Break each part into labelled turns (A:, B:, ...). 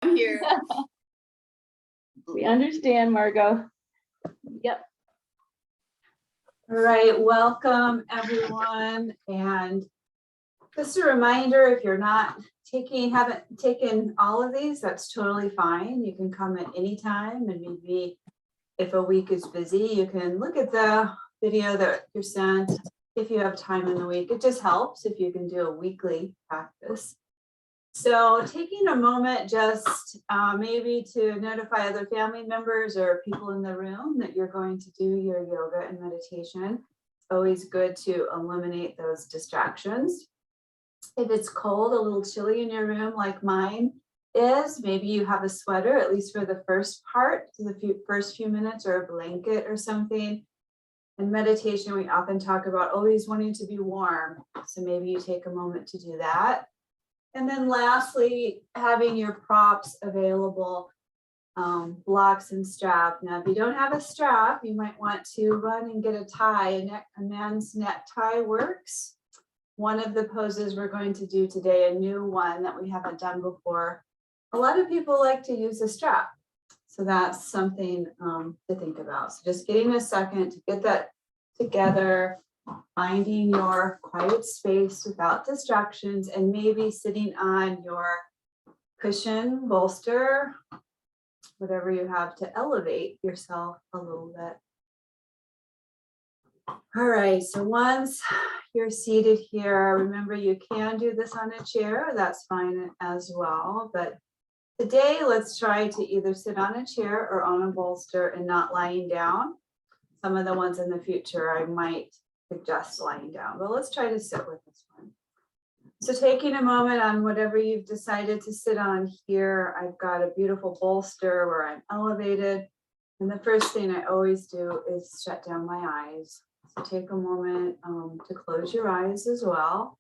A: I'm here.
B: We understand, Margot. Yep.
C: All right, welcome everyone. And just a reminder, if you're not haven't taken all of these, that's totally fine. You can come at any time, and maybe if a week is busy, you can look at the video that you're sent if you have time in the week. It just helps if you can do a weekly practice. So taking a moment just maybe to notify other family members or people in the room that you're going to do your yoga and meditation. It's always good to eliminate those distractions. If it's cold, a little chilly in your room like mine is, maybe you have a sweater, at least for the first part, the first few minutes, or a blanket or something. In meditation, we often talk about always wanting to be warm. So maybe you take a moment to do that. And then lastly, having your props available, blocks and strap. Now, if you don't have a strap, you might want to run and get a tie. A man's neck tie works. One of the poses we're going to do today, a new one that we haven't done before. A lot of people like to use a strap. So that's something to think about. So just getting a second to get that together, finding your quiet space without distractions, and maybe sitting on your cushion, bolster, whatever you have to elevate yourself a little bit. All right, so once you're seated here, remember you can do this on a chair, that's fine as well. But today, let's try to either sit on a chair or on a bolster and not lying down. Some of the ones in the future, I might suggest lying down, but let's try to sit with this one. So taking a moment on whatever you've decided to sit on here, I've got a beautiful bolster where I'm elevated. And the first thing I always do is shut down my eyes. So take a moment to close your eyes as well.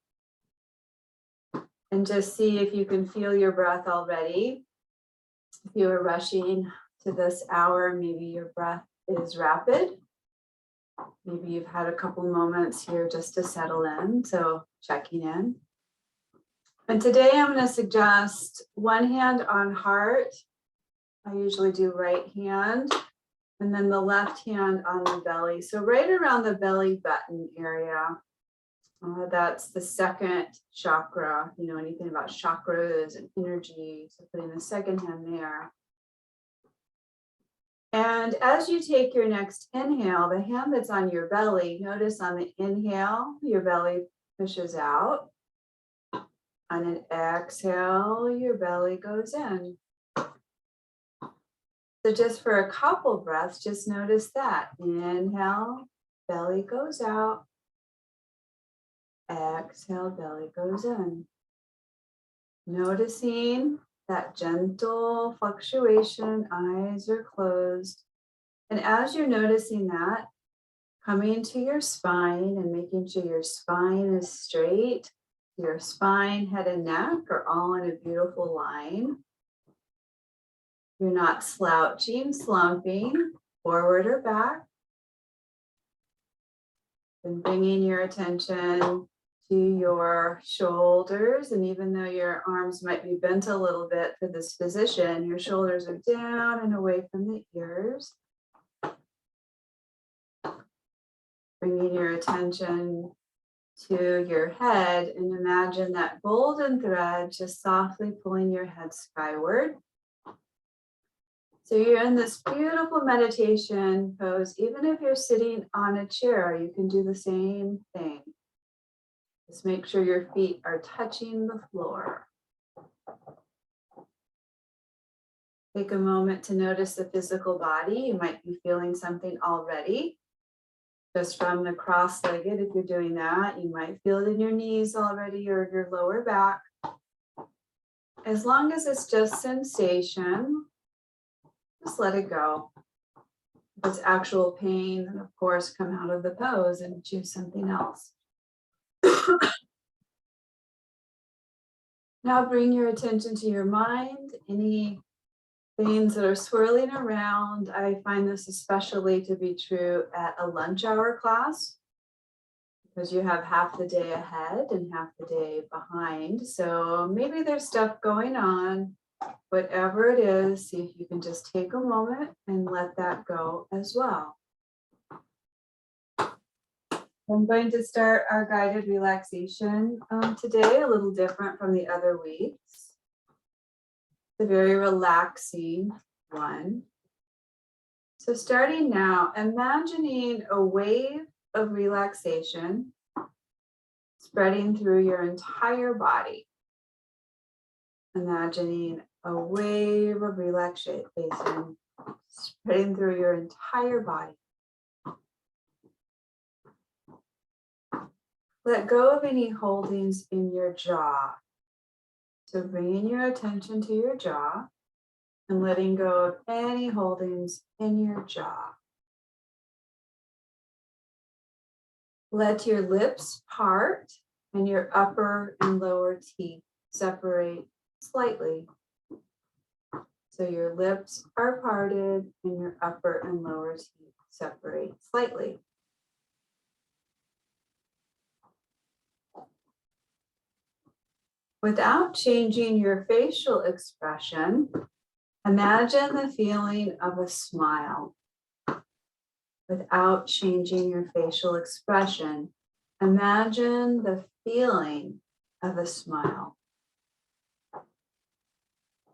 C: And just see if you can feel your breath already. If you are rushing to this hour, maybe your breath is rapid. Maybe you've had a couple moments here just to settle in, so checking in. And today I'm going to suggest one hand on heart. I usually do right hand, and then the left hand on the belly. So right around the belly button area, that's the second chakra. You know anything about chakras and energy, so putting the second hand there. And as you take your next inhale, the hand that's on your belly, notice on the inhale, your belly pushes out. On an exhale, your belly goes in. So just for a couple breaths, just notice that. Inhale, belly goes out. Exhale, belly goes in. Noticing that gentle fluctuation, eyes are closed. And as you're noticing that, coming to your spine and making sure your spine is straight, your spine, head, and neck are all in a beautiful line. You're not slouching, slumping, forward or back. And bringing your attention to your shoulders, and even though your arms might be bent a little bit for this position, your shoulders are down and away from the ears. Bringing your attention to your head, and imagine that golden thread just softly pulling your head skyward. So you're in this beautiful meditation pose. Even if you're sitting on a chair, you can do the same thing. Just make sure your feet are touching the floor. Take a moment to notice the physical body. You might be feeling something already. Just from the cross-legged, if you're doing that, you might feel it in your knees already or your lower back. As long as it's just sensation, just let it go. If it's actual pain, then of course, come out of the pose and choose something else. Now bring your attention to your mind, any things that are swirling around. I find this especially to be true at a lunch hour class because you have half the day ahead and half the day behind. So maybe there's stuff going on whatever it is, see if you can just take a moment and let that go as well. I'm going to start our guided relaxation today, a little different from the other weeks. It's a very relaxing one. So starting now, imagining a wave of relaxation spreading through your entire body. Imagining a wave of relaxation spreading through your entire body. Let go of any holdings in your jaw. So bringing your attention to your jaw and letting go of any holdings in your jaw. Let your lips part and your upper and lower teeth separate slightly. So your lips are parted and your upper and lower teeth separate slightly. Without changing your facial expression, imagine the feeling of a smile. Without changing your facial expression, imagine the feeling of a smile.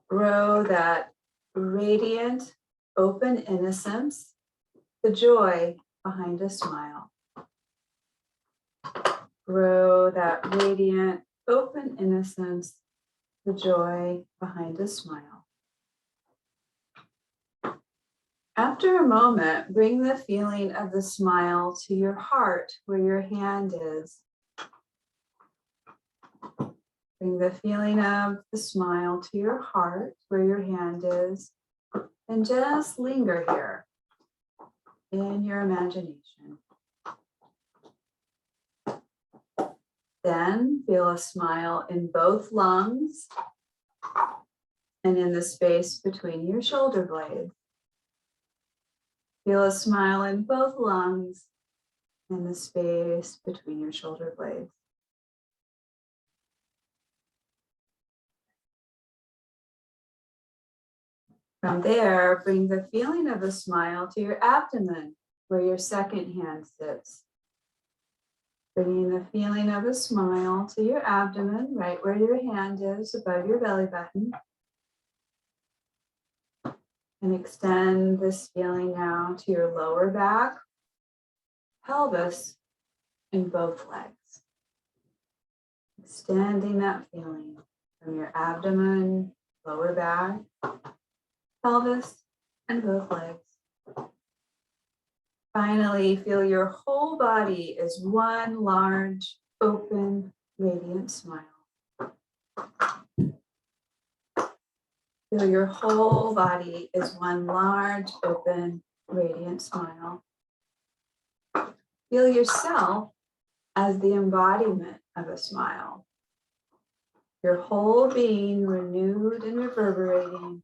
C: Grow that radiant, open innocence, the joy behind a smile. Grow that radiant, open innocence, the joy behind a smile. After a moment, bring the feeling of the smile to your heart where your hand is. Bring the feeling of the smile to your heart where your hand is, and just linger here in your imagination. Then feel a smile in both lungs and in the space between your shoulder blades. Feel a smile in both lungs and the space between your shoulder blades. From there, bring the feeling of a smile to your abdomen, where your second hand sits. Bringing the feeling of a smile to your abdomen, right where your hand is, above your belly button. And extend this feeling now to your lower back, pelvis, and both legs. Extending that feeling from your abdomen, lower back, pelvis, and both legs. Finally, feel your whole body as one large, open, radiant smile. Feel your whole body as one large, open, radiant smile. Feel yourself as the embodiment of a smile. Your whole being renewed and reverberating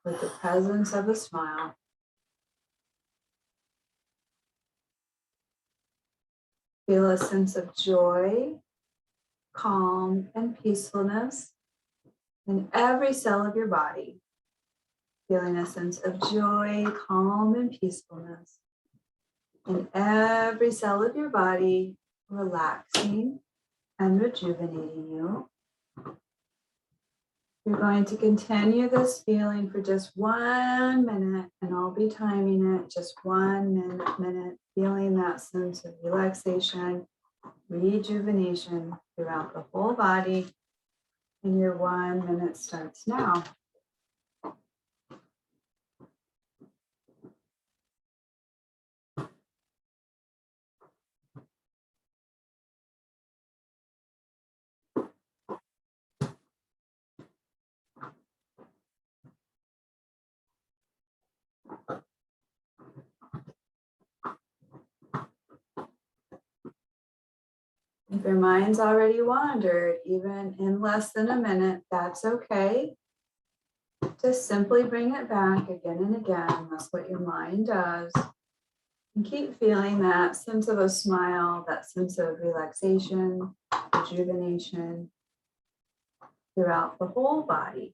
C: with the presence of a smile. Feel a sense of joy, calm, and peacefulness in every cell of your body. Feeling a sense of joy, calm, and peacefulness in every cell of your body, relaxing and rejuvenating you. You're going to continue this feeling for just 1 minute, and I'll be timing it, just 1 minute, feeling that sense of relaxation, rejuvenation throughout the whole body. And your 1 minute starts now. If your mind's already wandered, even in less than a minute, that's okay. Just simply bring it back again and again. That's what your mind does. And keep feeling that sense of a smile, that sense of relaxation, rejuvenation throughout the whole body.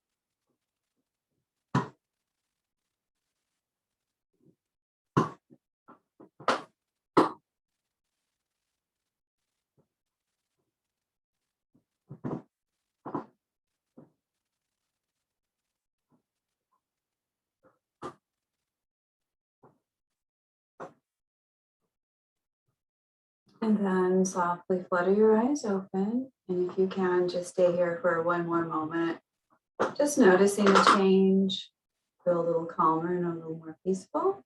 C: And then softly flutter your eyes open. And if you can, just stay here for one more moment. Just noticing a change, feel a little calmer and a little more peaceful.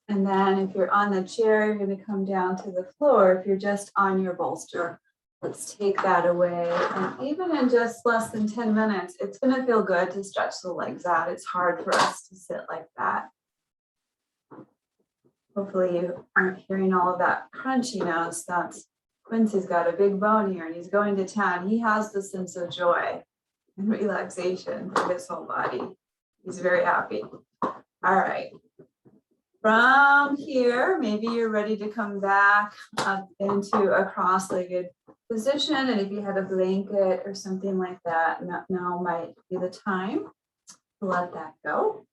C: And then if you're on the chair, you're going to come down to the floor. If you're just on your bolster, let's take that away. And even in just less than 10 minutes, it's going to feel good to stretch the legs out. It's hard for us to sit like that. Hopefully you aren't hearing all of that crunchiness. That's Quincy's got a big bone here and he's going to town. He has the sense of joy and relaxation for his whole body. He's very happy. All right. From here, maybe you're ready to come back up into a cross-legged position. And if you had a blanket or something like that, now might be the time to let that go.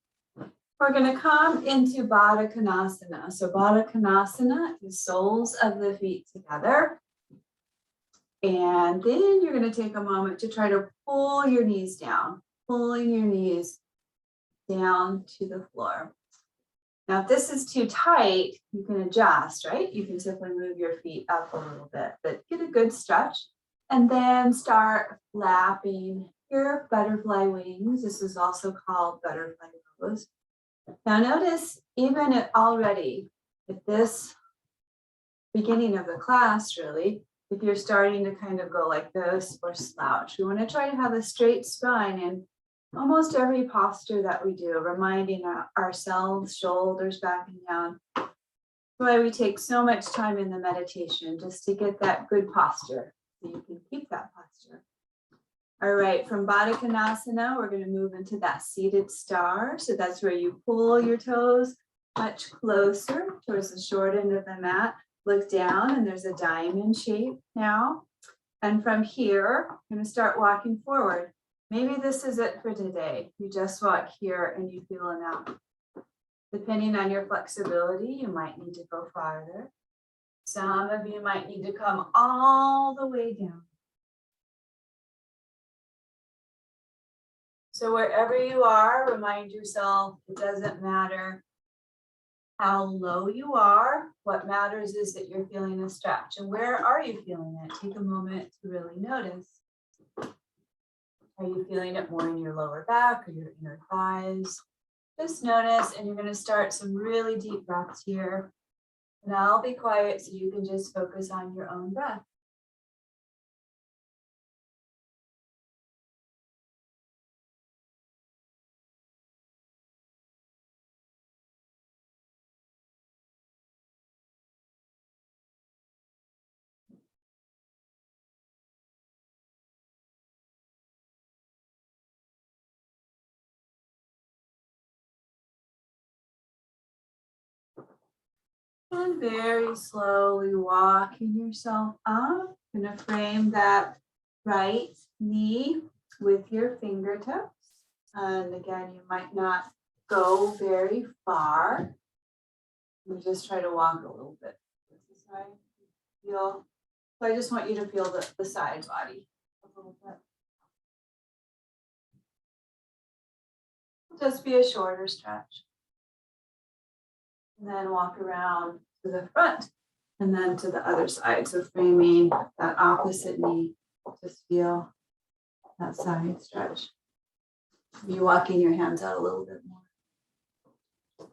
C: We're going to come into Baddha Konasana. So Baddha Konasana is soles of the feet together. And then you're going to take a moment to try to pull your knees down, pulling your knees down to the floor. Now, if this is too tight, you can adjust, right? You can simply move your feet up a little bit, but get a good stretch and then start flapping your butterfly wings. This is also called butterfly pose. Now notice even already at this beginning of the class, really, if you're starting to kind of go like this or slouch, we want to try to have a straight spine in almost every posture that we do, reminding ourselves, shoulders back and down. That's why we take so much time in the meditation, just to get that good posture, so you can keep that posture. All right, from Baddha Konasana, we're going to move into that seated star. So that's where you pull your toes much closer towards the short end of the mat. Look down and there's a diamond shape now. And from here, I'm going to start walking forward. Maybe this is it for today. You just walk here and you feel enough. Depending on your flexibility, you might need to go farther. Some of you might need to come all the way down. So wherever you are, remind yourself, it doesn't matter how low you are. What matters is that you're feeling a stretch. And where are you feeling it? Take a moment to really notice. Are you feeling it more in your lower back or your inner thighs? Just notice, and you're going to start some really deep breaths here. And I'll be quiet so you can just focus on your own breath. And very slowly walking yourself up. You're going to frame that right knee with your fingertips. And again, you might not go very far. You just try to walk a little bit. So I just want you to feel the side body a little bit. Just be a shorter stretch. And then walk around to the front and then to the other side. So framing that opposite knee, just feel that side stretch. You walking your hands out a little bit more.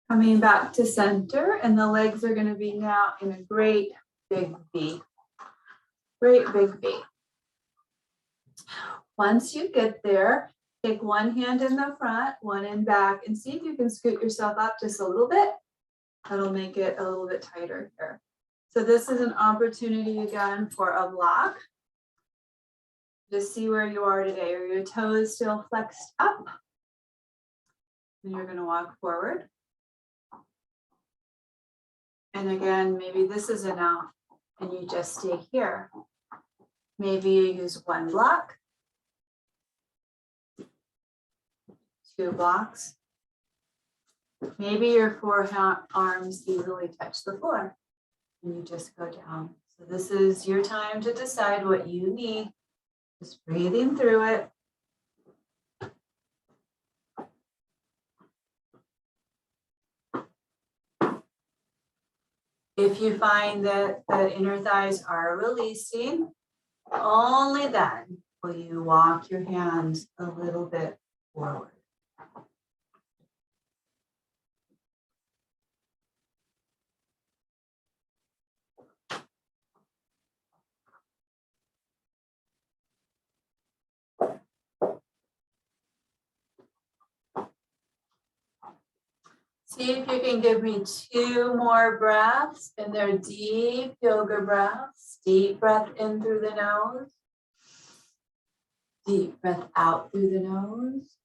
C: Coming back to center, and the legs are going to be now in a great big V. Great big V. Once you get there, take one hand in the front, one in back, and see if you can scoot yourself up just a little bit. That'll make it a little bit tighter here. So this is an opportunity again for a block. Just see where you are today. Are your toes still flexed up? And you're going to walk forward. And again, maybe this is enough and you just stay here. Maybe you use one block, 2 blocks. Maybe your forearms easily touch the floor and you just go down. So this is your time to decide what you need. Just breathing through it. If you find that the inner thighs are releasing, only then will you walk your hands a little bit forward. See if you can give me 2 more breaths, and they're deep yoga breaths. Deep breath in through the nose. Deep breath out through the nose.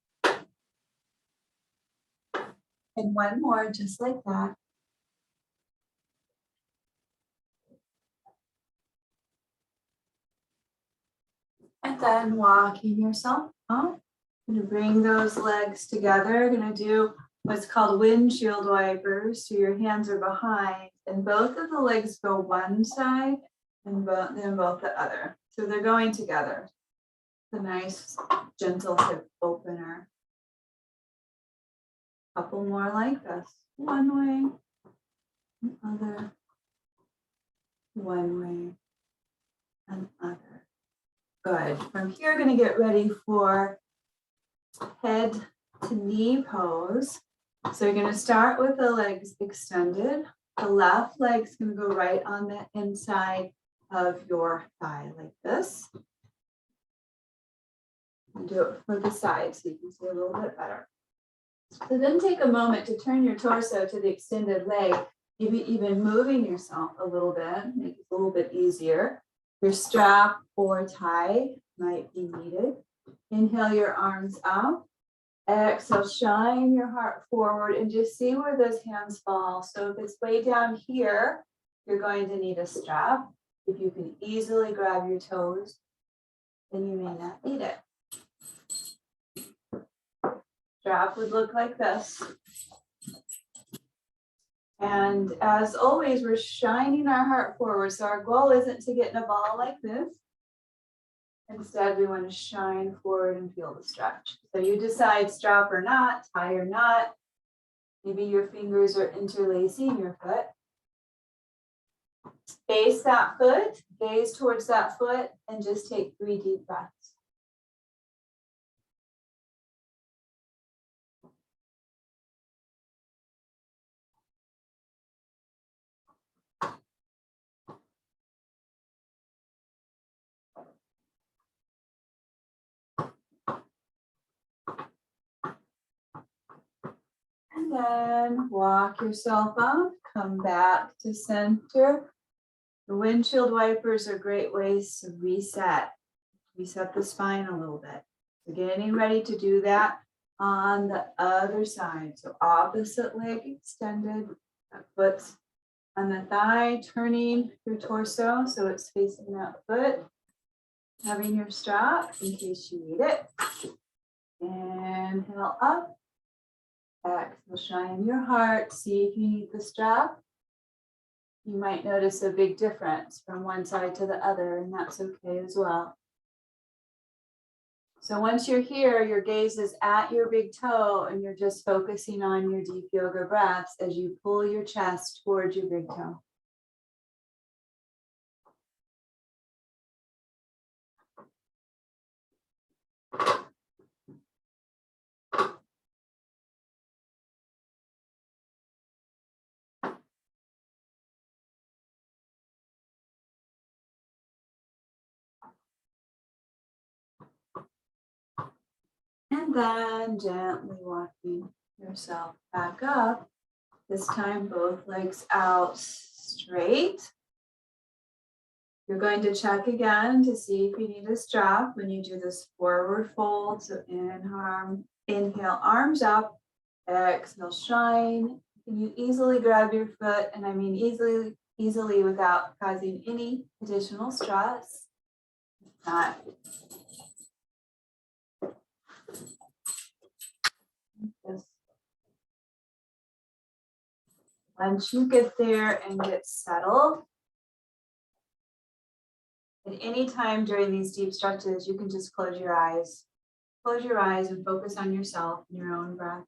C: And 1 more, just like that. And then walking yourself up. Going to bring those legs together. Going to do what's called windshield wipers. So your hands are behind, and both of the legs go one side and then both the other. So they're going together. It's a nice, gentle hip opener. Couple more like this. One way, other. One way, and other. Good. From here, going to get ready for head to knee pose. So you're going to start with the legs extended. The left leg's going to go right on the inside of your thigh like this. And do it for the side so you can see a little bit better. So then take a moment to turn your torso to the extended leg, maybe even moving yourself a little bit, make it a little bit easier. Your strap or tie might be needed. Inhale your arms up. Exhale, shine your heart forward and just see where those hands fall. So if it's way down here, you're going to need a strap. If you can easily grab your toes, then you may not need it. Strap would look like this. And as always, we're shining our heart forward. So our goal isn't to get in a ball like this. Instead, we want to shine forward and feel the stretch. So you decide strap or not, tie or not. Maybe your fingers are interlacing your foot. Face that foot, gaze towards that foot, and just take 3 deep breaths. And then walk yourself up, come back to center. The windshield wipers are great ways to reset the spine a little bit. So getting ready to do that on the other side. So opposite leg extended, foot's on the thigh, turning your torso so it's facing that foot. Having your strap in case you need it. Inhale up. Exhale, shine your heart. See if you need the strap. You might notice a big difference from one side to the other, and that's okay as well. So once you're here, your gaze is at your big toe, and you're just focusing on your deep yoga breaths as you pull your chest towards your big toe. And then gently walking yourself back up. This time, both legs out straight. You're going to check again to see if you need a strap when you do this forward fold. So inhale, arms up, exhale, shine. Can you easily grab your foot? And I mean easily without causing any additional stress. Not just once you get there and get settled, at any time during these deep stretches, you can just close your eyes. Close your eyes and focus on yourself and your own breath.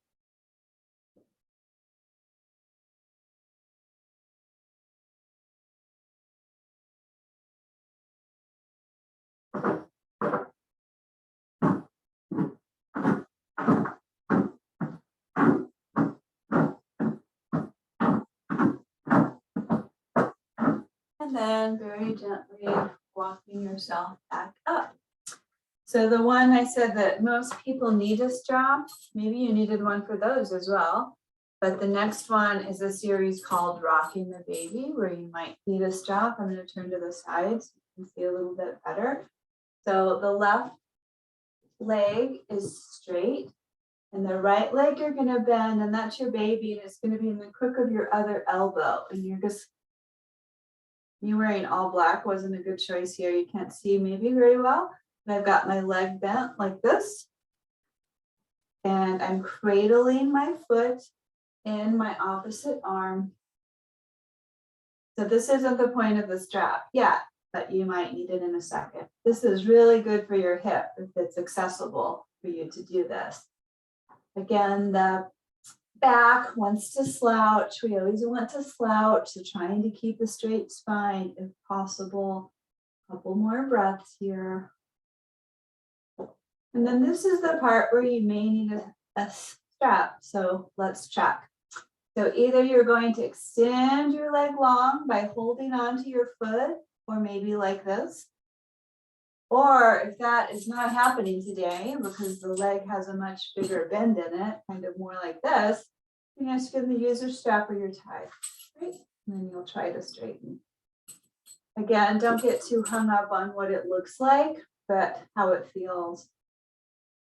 C: And then very gently walking yourself back up. So the one I said that most people need a strap, maybe you needed one for those as well. But the next one is a series called Rocking the Baby, where you might need a strap. I'm going to turn to the sides so you can see a little bit better. So the left leg is straight and the right leg you're going to bend, and that's your baby, and it's going to be in the crook of your other elbow. And you're just, you wearing all black wasn't a good choice here. You can't see maybe very well. And I've got my leg bent like this. And I'm cradling my foot in my opposite arm. So this isn't the point of the strap yet, but you might need it in a second. This is really good for your hip if it's accessible for you to do this. Again, the back wants to slouch. We always want to slouch, so trying to keep a straight spine if possible. A couple more breaths here. And then this is the part where you may need a strap. So let's check. So either you're going to extend your leg long by holding onto your foot, or maybe like this. Or if that is not happening today, because the leg has a much bigger bend in it, kind of more like this, you're just going to use your strap or your tie. Right? And then you'll try to straighten. Again, don't get too hung up on what it looks like, but how it feels.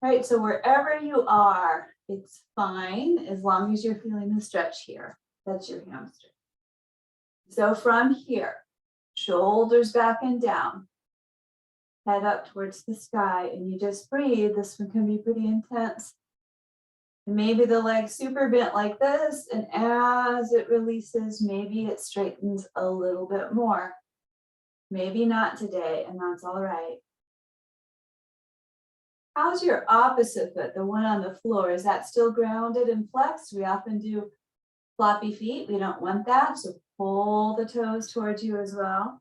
C: Right, so wherever you are, it's fine as long as you're feeling the stretch here. That's your hamstring. So from here, shoulders back and down, head up towards the sky, and you just breathe. This one can be pretty intense. And maybe the leg super bent like this, and as it releases, maybe it straightens a little bit more. Maybe not today, and that's all right. How's your opposite foot, the one on the floor? Is that still grounded and flexed? We often do floppy feet. We don't want that. So pull the toes towards you as well.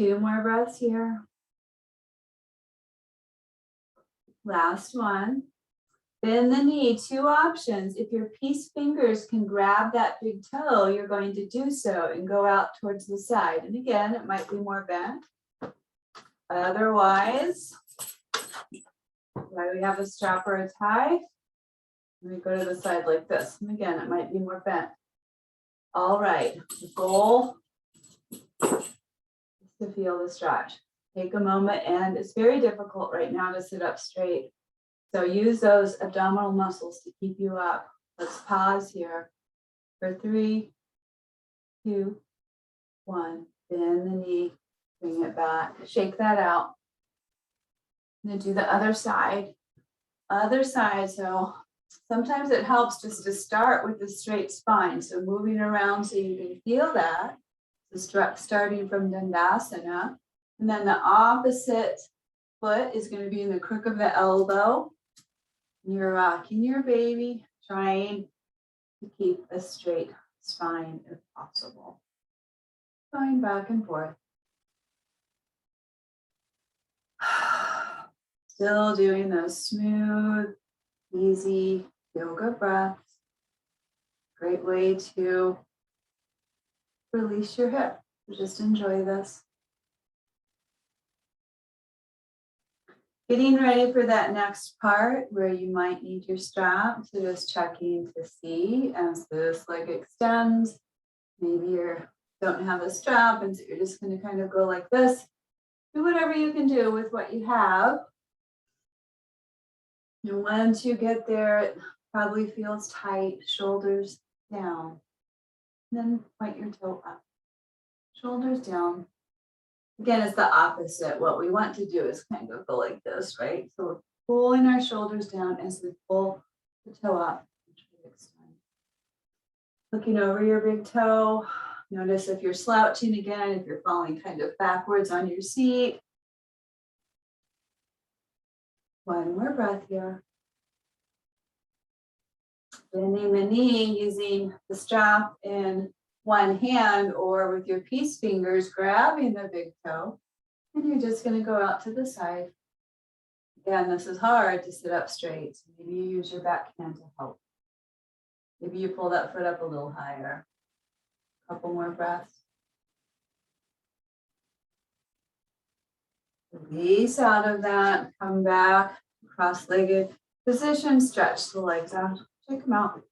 C: 2 more breaths here. Last one. Bend the knee. 2 options. If your peace fingers can grab that big toe, you're going to do so and go out towards the side. And again, it might be more bent. Otherwise, why we have a strap or a tie, we go to the side like this. And again, it might be more bent. All right, the goal is to feel the stretch. Take a moment, and it's very difficult right now to sit up straight. So use those abdominal muscles to keep you up. Let's pause here for 3, 2, 1. Bend the knee, bring it back, shake that out. I'm going to do the other side. Other side. So sometimes it helps just to start with the straight spine. So moving around so you can feel that. So starting from Dandasana. And then the opposite foot is going to be in the crook of the elbow. You're rocking your baby, trying to keep a straight spine if possible. Going back and forth. Still doing those smooth, easy yoga breaths. Great way to release your hip. Just enjoy this. Getting ready for that next part where you might need your strap. So just checking to see as this leg extends. Maybe you don't have a strap, and so you're just going to kind of go like this. Do whatever you can do with what you have. And once you get there, it probably feels tight, shoulders down. Then point your toe up, shoulders down. Again, it's the opposite. What we want to do is kind of go like this, right? So we're pulling our shoulders down as we pull the toe up. Looking over your big toe. Notice if you're slouching again, if you're falling kind of backwards on your seat. One more breath here. Bending the knee using the strap in one hand or with your peace fingers grabbing the big toe. And you're just going to go out to the side. Again, this is hard to sit up straight. So maybe you use your back hand to help. Maybe you pull that foot up a little higher. A couple more breaths. Release out of that. Come back, cross-legged position. Stretch the legs out. Check them out.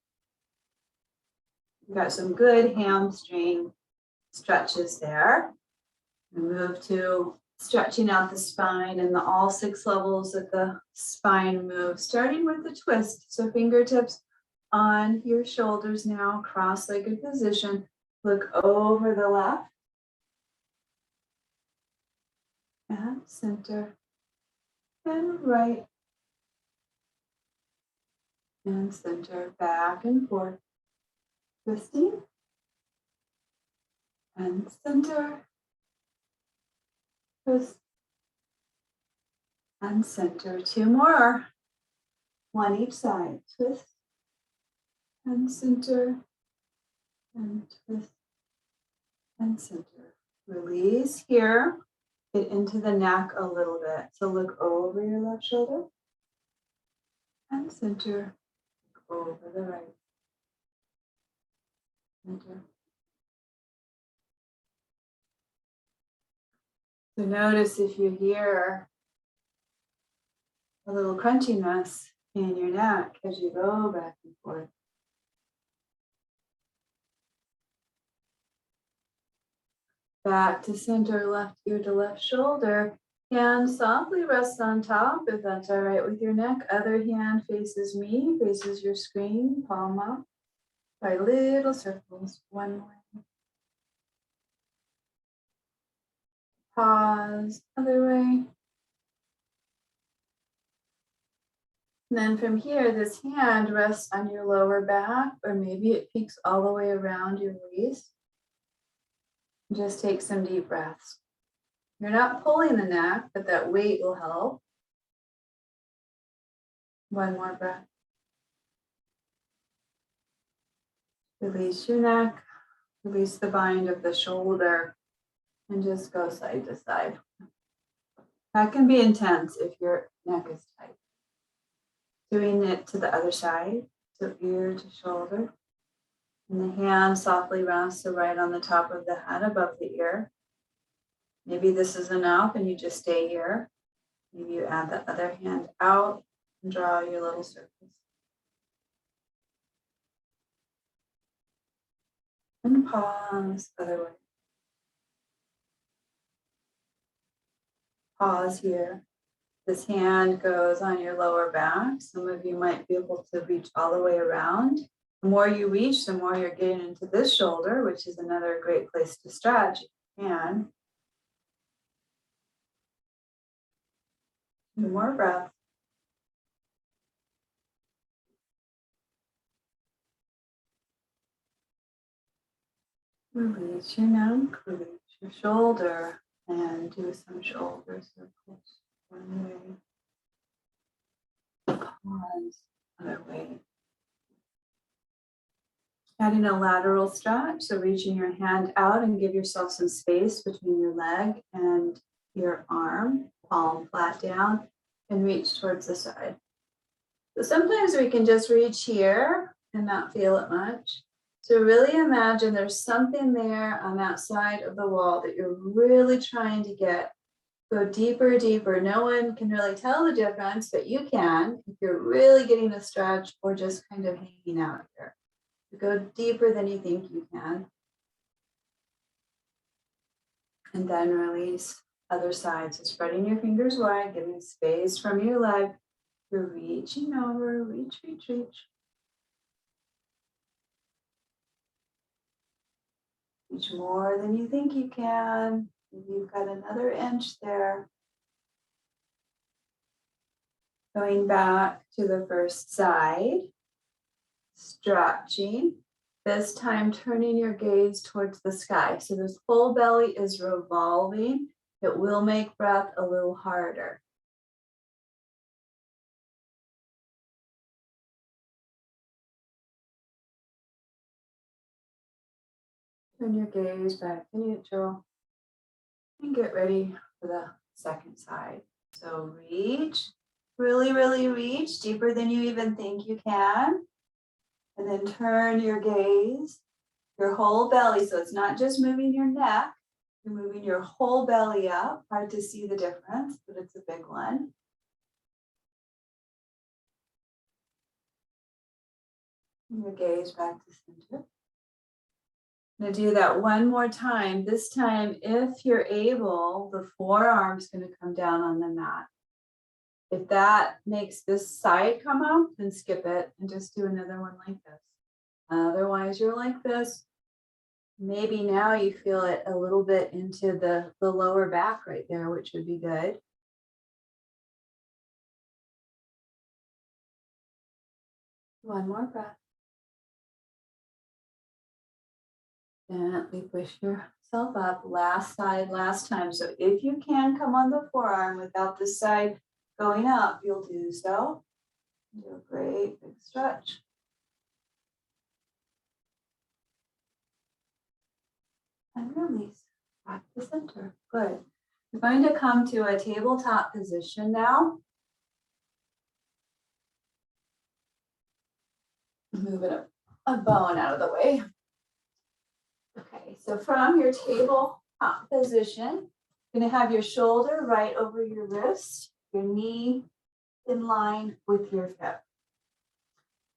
C: You've got some good hamstring stretches there. And move to stretching out the spine and all 6 levels of the spine move, starting with the twist. So fingertips on your shoulders now, cross-legged position. Look over the left and center and right and center, back and forth, twisting and center, twist and center. 2 more, 1 each side, twist and center and twist and center. Release here, get into the neck a little bit. So look over your left shoulder and center, over the right, center. So notice if you hear a little crunchiness in your neck as you go back and forth. Back to center, left ear to left shoulder. Hand softly rests on top if that's all right with your neck. Other hand faces me, faces your screen, palm up. Try little circles, one way. Pause, other way. And then from here, this hand rests on your lower back, or maybe it peeks all the way around your waist. Just take some deep breaths. You're not pulling the neck, but that weight will help. One more breath. Release your neck, release the bind of the shoulder, and just go side to side. That can be intense if your neck is tight. Doing it to the other side, so ear to shoulder. And the hand softly rests right on the top of the head above the ear. Maybe this is enough and you just stay here. Maybe you add the other hand out and draw your little circles. And pause, other way. Pause here. This hand goes on your lower back. Some of you might be able to reach all the way around. The more you reach, the more you're getting into this shoulder, which is another great place to stretch. And 2 more breaths. Release your neck, release your shoulder, and do some shoulder circles. One way. Pause, other way. Adding a lateral stretch, so reaching your hand out and give yourself some space between your leg and your arm, palm flat down, and reach towards the side. So sometimes we can just reach here and not feel it much. So really imagine there's something there on that side of the wall that you're really trying to get. Go deeper, deeper. No one can really tell the difference, but you can if you're really getting a stretch or just kind of hanging out here. Go deeper than you think you can. And then release other side. So spreading your fingers wide, giving space from your leg. You're reaching over, reach, reach, reach. Reach more than you think you can. Maybe you've got another inch there. Going back to the first side. Stretching. This time turning your gaze towards the sky. So this whole belly is revolving. It will make breath a little harder. Turn your gaze back to neutral. And get ready for the second side. So reach, really, really reach deeper than you even think you can. And then turn your gaze, your whole belly. So it's not just moving your neck, you're moving your whole belly up. Hard to see the difference, but it's a big one. And your gaze back to center. I'm going to do that one more time. This time, if you're able, the forearm's going to come down on the mat. If that makes this side come up, then skip it and just do another one like this. Otherwise, you're like this. Maybe now you feel it a little bit into the lower back right there, which would be good. One more breath. Gently push yourself up. Last side, last time. So if you can come on the forearm without the side going up, you'll do so. Do a great big stretch. And release back to center. Good. You're going to come to a tabletop position now. Move it a bone out of the way. Okay, so from your tabletop position, you're going to have your shoulder right over your wrist, your knee in line with your hip.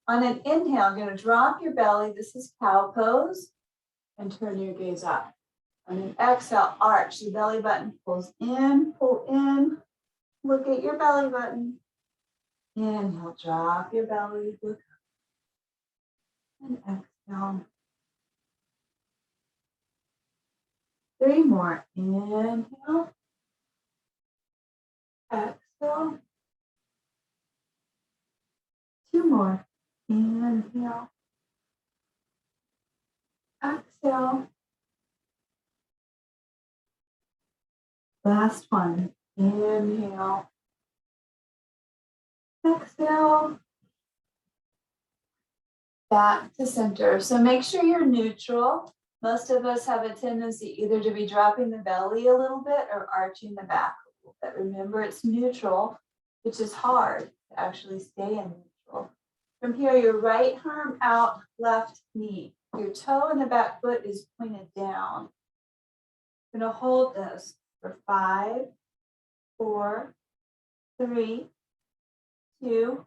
C: On an inhale, I'm going to drop your belly. This is cow pose, and turn your gaze up. On an exhale, arch the belly button, pulls in, pull in. Look at your belly button. Inhale, drop your belly, look up. And exhale. 3 more. Inhale. Exhale. 2 more. Inhale. Exhale. Last one. Inhale. Exhale. Back to center. So make sure you're neutral. Most of us have a tendency either to be dropping the belly a little bit or arching the back a little bit. Remember, it's neutral, which is hard to actually stay in neutral. From here, your right arm out, left knee. Your toe in the back foot is pointed down. You're going to hold this for 5, 4, 3, 2,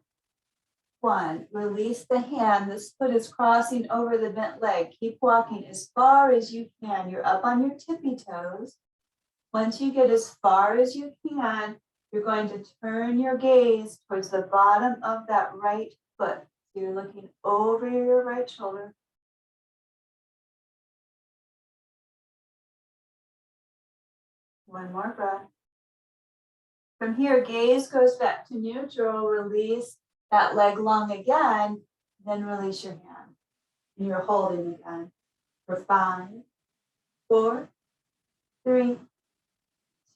C: 1. Release the hand. This foot is crossing over the bent leg. Keep walking as far as you can. You're up on your tippy toes. Once you get as far as you can, you're going to turn your gaze towards the bottom of that right foot. So you're looking over your right shoulder. One more breath. From here, gaze goes back to neutral. Release that leg long again, then release your hand. And you're holding again for 5, 4, 3,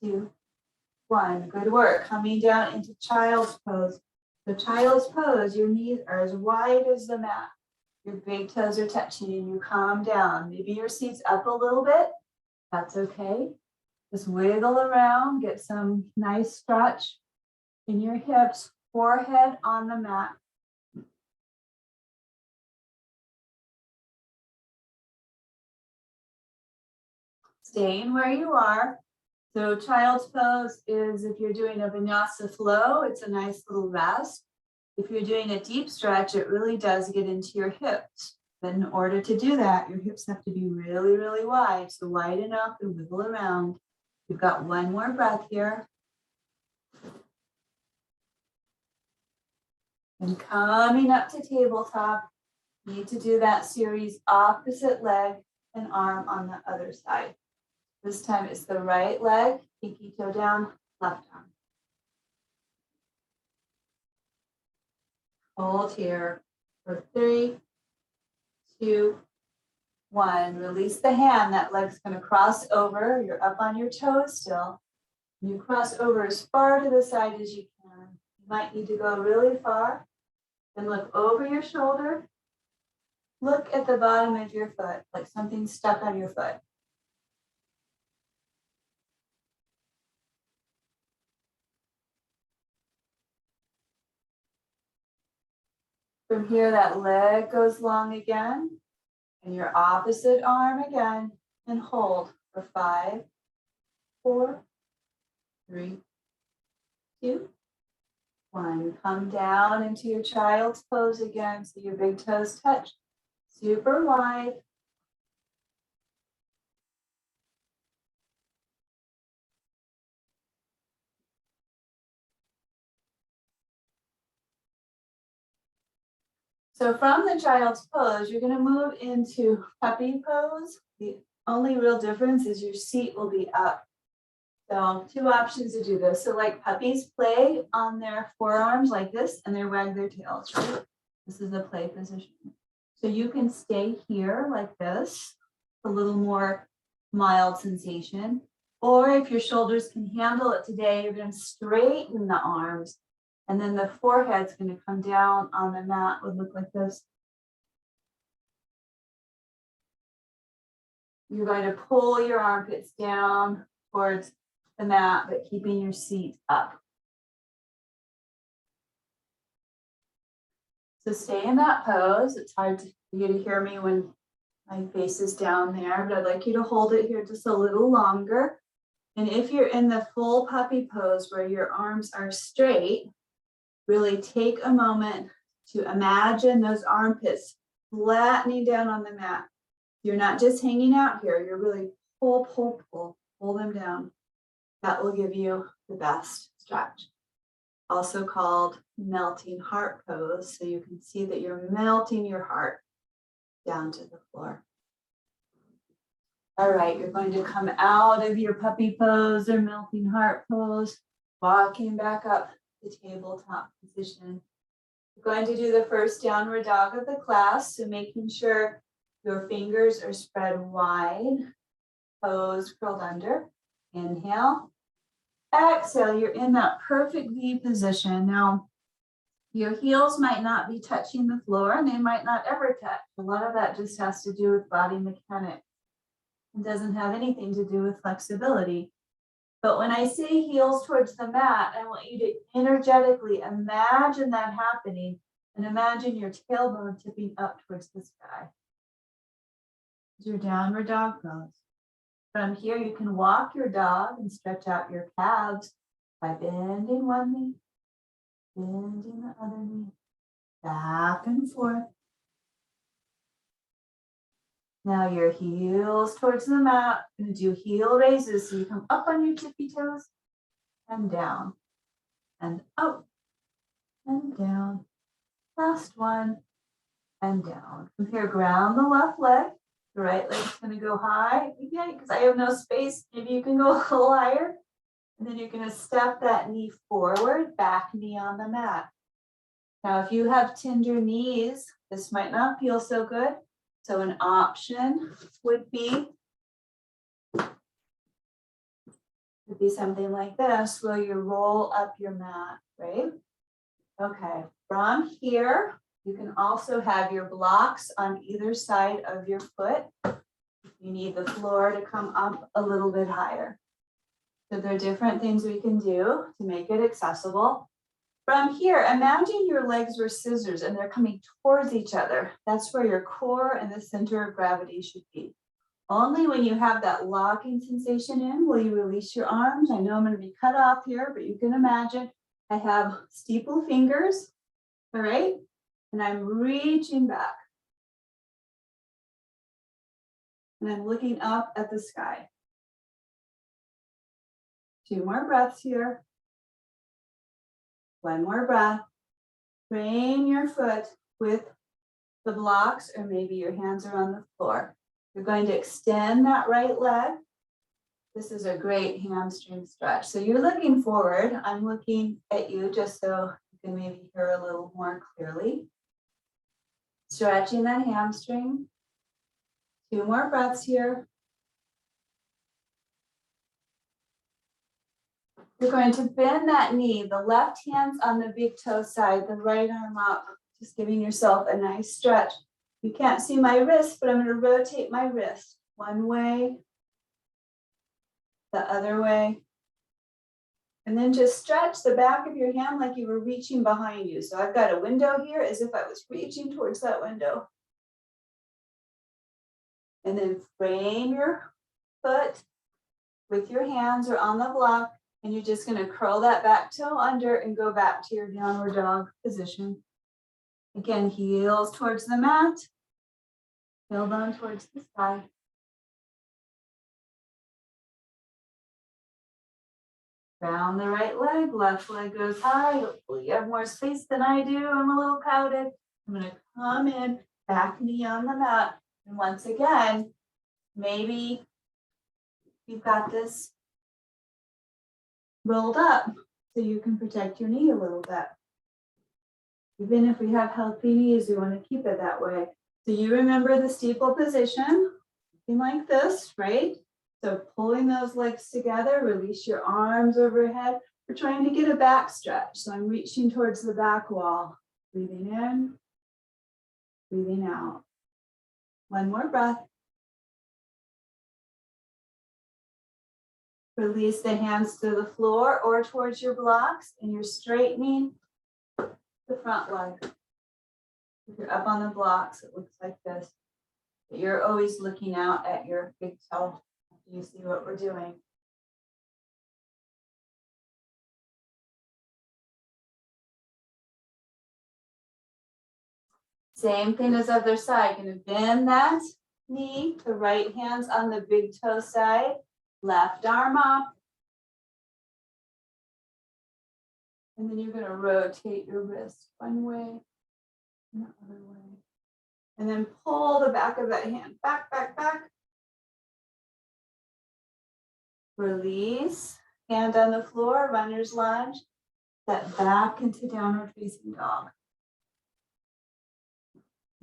C: 2, 1. Good work. Coming down into child's pose. The child's pose, your knees are as wide as the mat. Your big toes are touching and you calm down. Maybe your seat's up a little bit. That's okay. Just wiggle around, get some nice stretch in your hips, forehead on the mat. Staying where you are. So child's pose is if you're doing a vinyasa flow, it's a nice little rest. If you're doing a deep stretch, it really does get into your hips. But in order to do that, your hips have to be really, really wide. So wide enough to wiggle around. You've got one more breath here. And coming up to tabletop, you need to do that series opposite leg and arm on the other side. This time it's the right leg, pinky toe down, left arm. Hold here for 3, 2, 1. Release the hand. That leg's going to cross over. You're up on your toes still. You cross over as far to the side as you can. You might need to go really far. Then look over your shoulder. Look at the bottom of your foot, like something's stuck on your foot. From here, that leg goes long again. And your opposite arm again. And hold for 5, 4, 3, 2, 1. Come down into your child's pose again. So your big toes touch. Super wide. So from the child's pose, you're going to move into puppy pose. The only real difference is your seat will be up. So 2 options to do this. So like puppies play on their forearms like this and they wag their tails, right? This is the play position. So you can stay here like this, a little more mild sensation. Or if your shoulders can handle it today, you're going to straighten the arms. And then the forehead's going to come down on the mat, would look like this. You're going to pull your armpits down towards the mat, but keeping your seat up. So stay in that pose. It's hard for you to hear me when my face is down there, but I'd like you to hold it here just a little longer. And if you're in the full puppy pose where your arms are straight, really take a moment to imagine those armpits flattening down on the mat. You're not just hanging out here, you're really pull them down. That will give you the best stretch. Also called melting heart pose. So you can see that you're melting your heart down to the floor. All right, you're going to come out of your puppy pose or melting heart pose, walking back up the tabletop position. We're going to do the first downward dog of the class. So making sure your fingers are spread wide, toes curled under. Inhale. Exhale, you're in that perfect V position. Now, your heels might not be touching the floor and they might not ever touch. A lot of that just has to do with body mechanics. It doesn't have anything to do with flexibility. But when I say heels towards the mat, I want you to energetically imagine that happening and imagine your tailbone tipping up towards the sky. Your downward dog pose. From here, you can walk your dog and stretch out your calves by bending one knee, bending the other knee, back and forth. Now your heels towards the mat. You're going to do heel raises. So you come up on your tippy toes and down and up and down. Last one and down. From here, ground the left leg. The right leg's going to go high again because I have no space. Maybe you can go a little higher. And then you're going to step that knee forward, back knee on the mat. Now, if you have tender knees, this might not feel so good. So an option would be something like this, where you roll up your mat, right? Okay, from here, you can also have your blocks on either side of your foot. You need the floor to come up a little bit higher. So there are different things we can do to make it accessible. From here, imagine your legs were scissors and they're coming towards each other. That's where your core and the center of gravity should be. Only when you have that locking sensation in will you release your arms. I know I'm going to be cut off here, but you can imagine I have steeple fingers, all right? And I'm reaching back. And I'm looking up at the sky. 2 more breaths here. 1 more breath. Frame your foot with the blocks, or maybe your hands are on the floor. You're going to extend that right leg. This is a great hamstring stretch. So you're looking forward. I'm looking at you just so you can maybe hear a little more clearly. Stretching that hamstring. 2 more breaths here. You're going to bend that knee, the left hand's on the big toe side, the right arm up, just giving yourself a nice stretch. You can't see my wrist, but I'm going to rotate my wrist one way, the other way, And then just stretch the back of your hand like you were reaching behind you. So I've got a window here as if I was reaching towards that window. And then frame your foot with your hands or on the block. And you're just going to curl that back toe under and go back to your downward dog position. Again, heels towards the mat. Tailbone towards the sky. Round the right leg, left leg goes high. Hopefully you have more space than I do. I'm a little crowded. I'm going to come in, back knee on the mat. And once again, maybe you've got this rolled up so you can protect your knee a little bit. Even if we have healthy knees, we want to keep it that way. So you remember the steeple position, looking like this, right? So pulling those legs together, release your arms overhead. We're trying to get a back stretch. So I'm reaching towards the back wall. Breathing in, breathing out. One more breath. Release the hands to the floor or towards your blocks, and you're straightening the front leg. If you're up on the blocks, it looks like this. But you're always looking out at your big toe. You see what we're doing. Same thing as other side. Going to bend that knee. The right hand's on the big toe side. Left arm up. And then you're going to rotate your wrist one way and the other way. And then pull the back of that hand back, back, back. Release, hand on the floor, runner's lunge, step back into downward facing dog.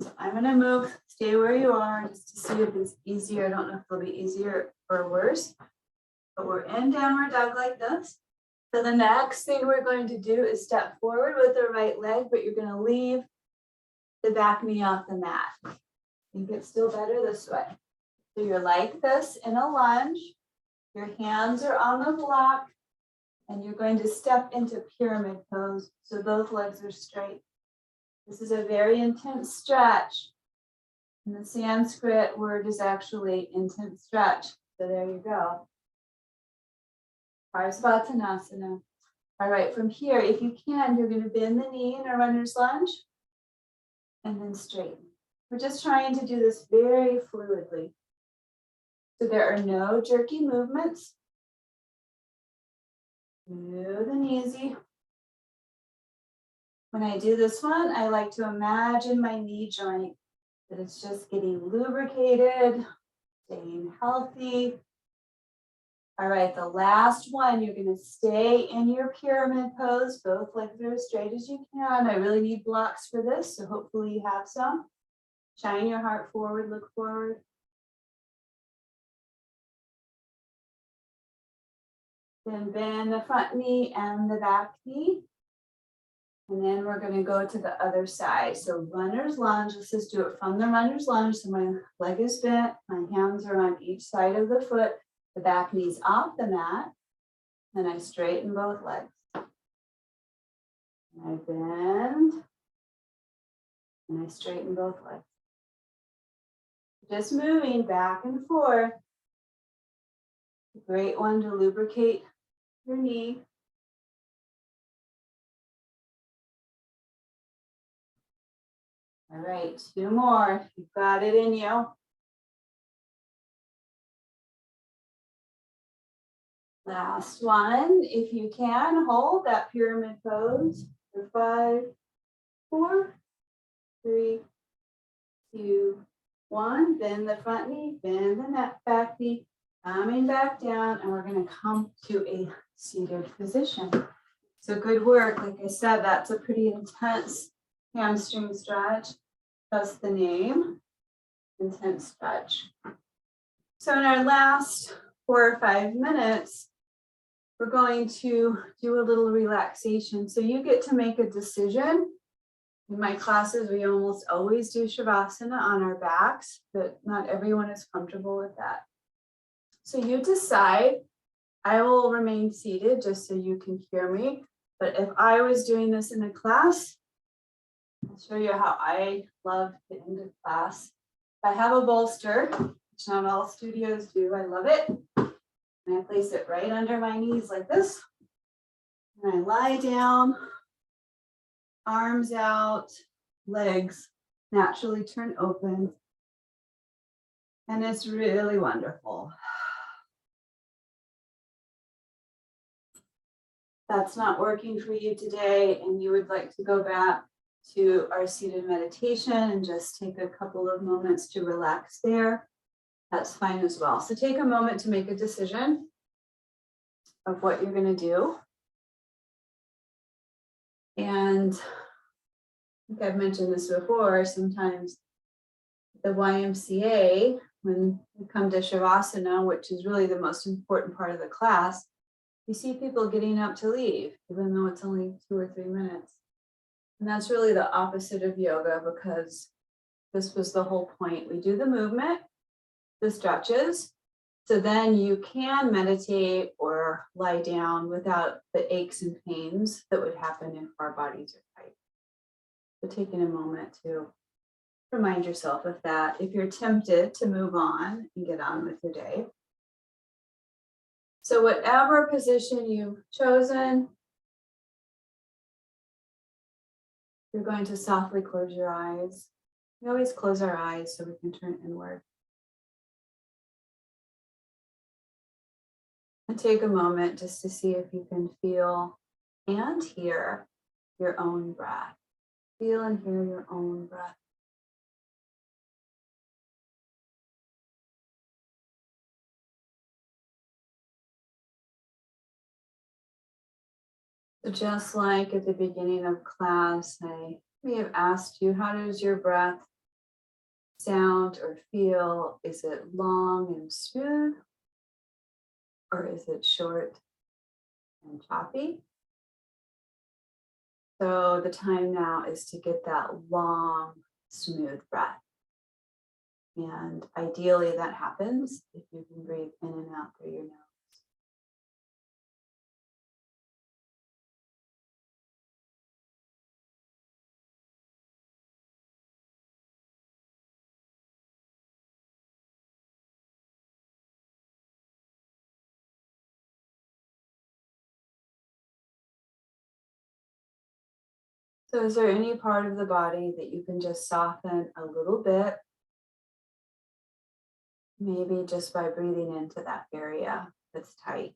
C: So I'm going to move, stay where you are just to see if it's easier. I don't know if it'll be easier or worse, but we're in downward dog like this. So the next thing we're going to do is step forward with the right leg, but you're going to leave the back knee off the mat. I think it's still better this way. So you're like this in a lunge. Your hands are on the block, and you're going to step into pyramid pose. So both legs are straight. This is a very intense stretch. And the Sanskrit word is actually intense stretch. So there you go. Parsvattanasana. All right, from here, if you can, you're going to bend the knee in a runner's lunge and then straighten. We're just trying to do this very fluidly. So there are no jerky movements. Smooth and easy. When I do this one, I like to imagine my knee joint, that it's just getting lubricated, staying healthy. All right, the last one, you're going to stay in your pyramid pose. Both legs are as straight as you can. I really need blocks for this, so hopefully you have some. Shine your heart forward, look forward. Then bend the front knee and the back knee. And then we're going to go to the other side. So runner's lunge, let's just do it from the runner's lunge. So my leg is bent, my hands are on each side of the foot, the back knee's off the mat. Then I straighten both legs. And I bend, and I straighten both legs. Just moving back and forth. A great one to lubricate your knee. All right, two more. You've got it in you. Last one, if you can, hold that pyramid pose for 5, 4, 3, 2, 1. Bend the front knee, bend the back knee, coming back down, and we're going to come to a seated position. So good work. Like I said, that's a pretty intense hamstring stretch. That's the name, intense stretch. So in our last 4 or 5 minutes, we're going to do a little relaxation. So you get to make a decision. In my classes, we almost always do Shavasana on our backs, but not everyone is comfortable with that. So you decide I will remain seated just so you can hear me. But if I was doing this in a class, I'll show you how I love to end a class. If I have a bolster, which not all studios do, I love it. And I place it right under my knees like this. And I lie down, arms out, legs naturally turn open. And it's really wonderful. That's not working for you today, and you would like to go back to our seated meditation and just take a couple of moments to relax there, that's fine as well. So take a moment to make a decision of what you're going to do. And I think I've mentioned this before, sometimes the YMCA, when we come to Shavasana, which is really the most important part of the class, you see people getting up to leave, even though it's only 2 or 3 minutes. And that's really the opposite of yoga, because this was the whole point. We do the movement, the stretches, so then you can meditate or lie down without the aches and pains that would happen if our bodies are tight. So taking a moment to remind yourself of that if you're tempted to move on and get on with your day. So whatever position you've chosen, you're going to softly close your eyes. We always close our eyes so we can turn inward. And take a moment just to see if you can feel and hear your own breath. Feel and hear your own breath. So just like at the beginning of class, I may have asked you, how does your breath sound or feel? Is it long and smooth? Or is it short and choppy? So the time now is to get that long, smooth breath. And ideally that happens if you can breathe in and out through your nose. So is there any part of the body that you can just soften a little bit? Maybe just by breathing into that area that's tight.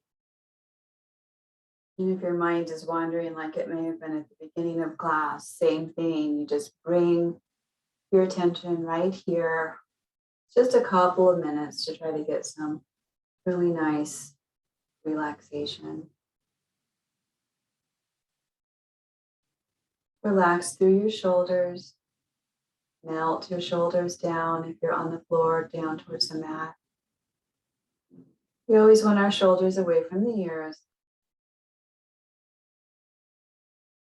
C: And if your mind is wandering like it may have been at the beginning of class, same thing. You just bring your attention right here. Just a couple of minutes to try to get some really nice relaxation. Relax through your shoulders. Melt your shoulders down if you're on the floor, down towards the mat. We always want our shoulders away from the ears.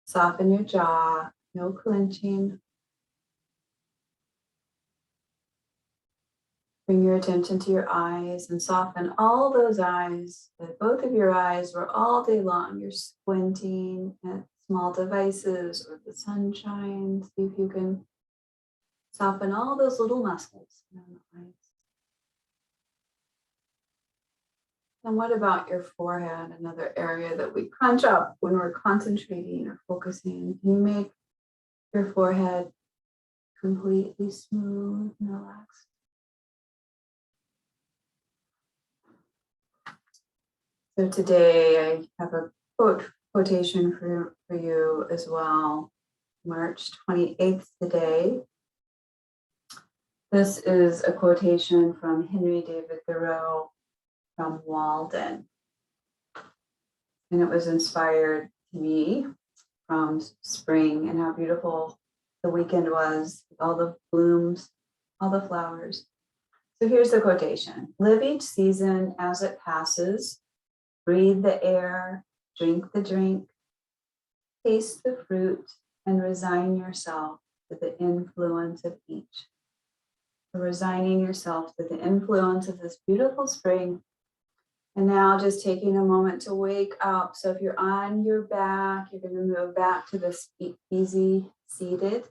C: Soften your jaw, no clenching. Bring your attention to your eyes and soften all those eyes, both of your eyes where all day long you're squinting at small devices or the sunshine. See if you can soften all those little muscles around the eyes. And what about your forehead, another area that we crunch up when we're concentrating or focusing? Can you make your forehead completely smooth and relaxed? So today I have a quotation for you as well. March 28th today. This is a quotation from Henry David Thoreau from Walden. And it was inspired to me from spring and how beautiful the weekend was, with all the blooms, all the flowers. So here's the quotation. Live each season as it passes. Breathe the air, drink the drink, taste the fruit, and resign yourself to the influence of each. So resigning yourself to the influence of this beautiful spring And now just taking a moment to wake up. So if you're on your back, you're going to move back to this easy seated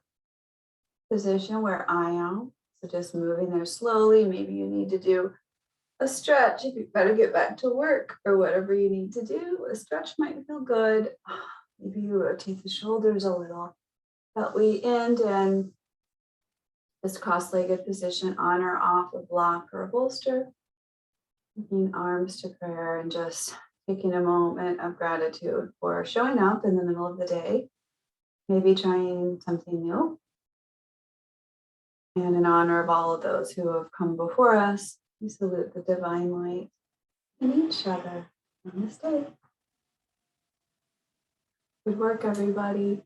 C: position where I am. So just moving there slowly. Maybe you need to do a stretch if you better get back to work or whatever you need to do. A stretch might feel good. Maybe you rotate the shoulders a little. But we end in this cross-legged position on or off a block or a bolster. Taking arms to prayer and just taking a moment of gratitude for showing up in the middle of the day, maybe trying something new. And in honor of all of those who have come before us, we salute the divine light in each other on this day. Good work, everybody.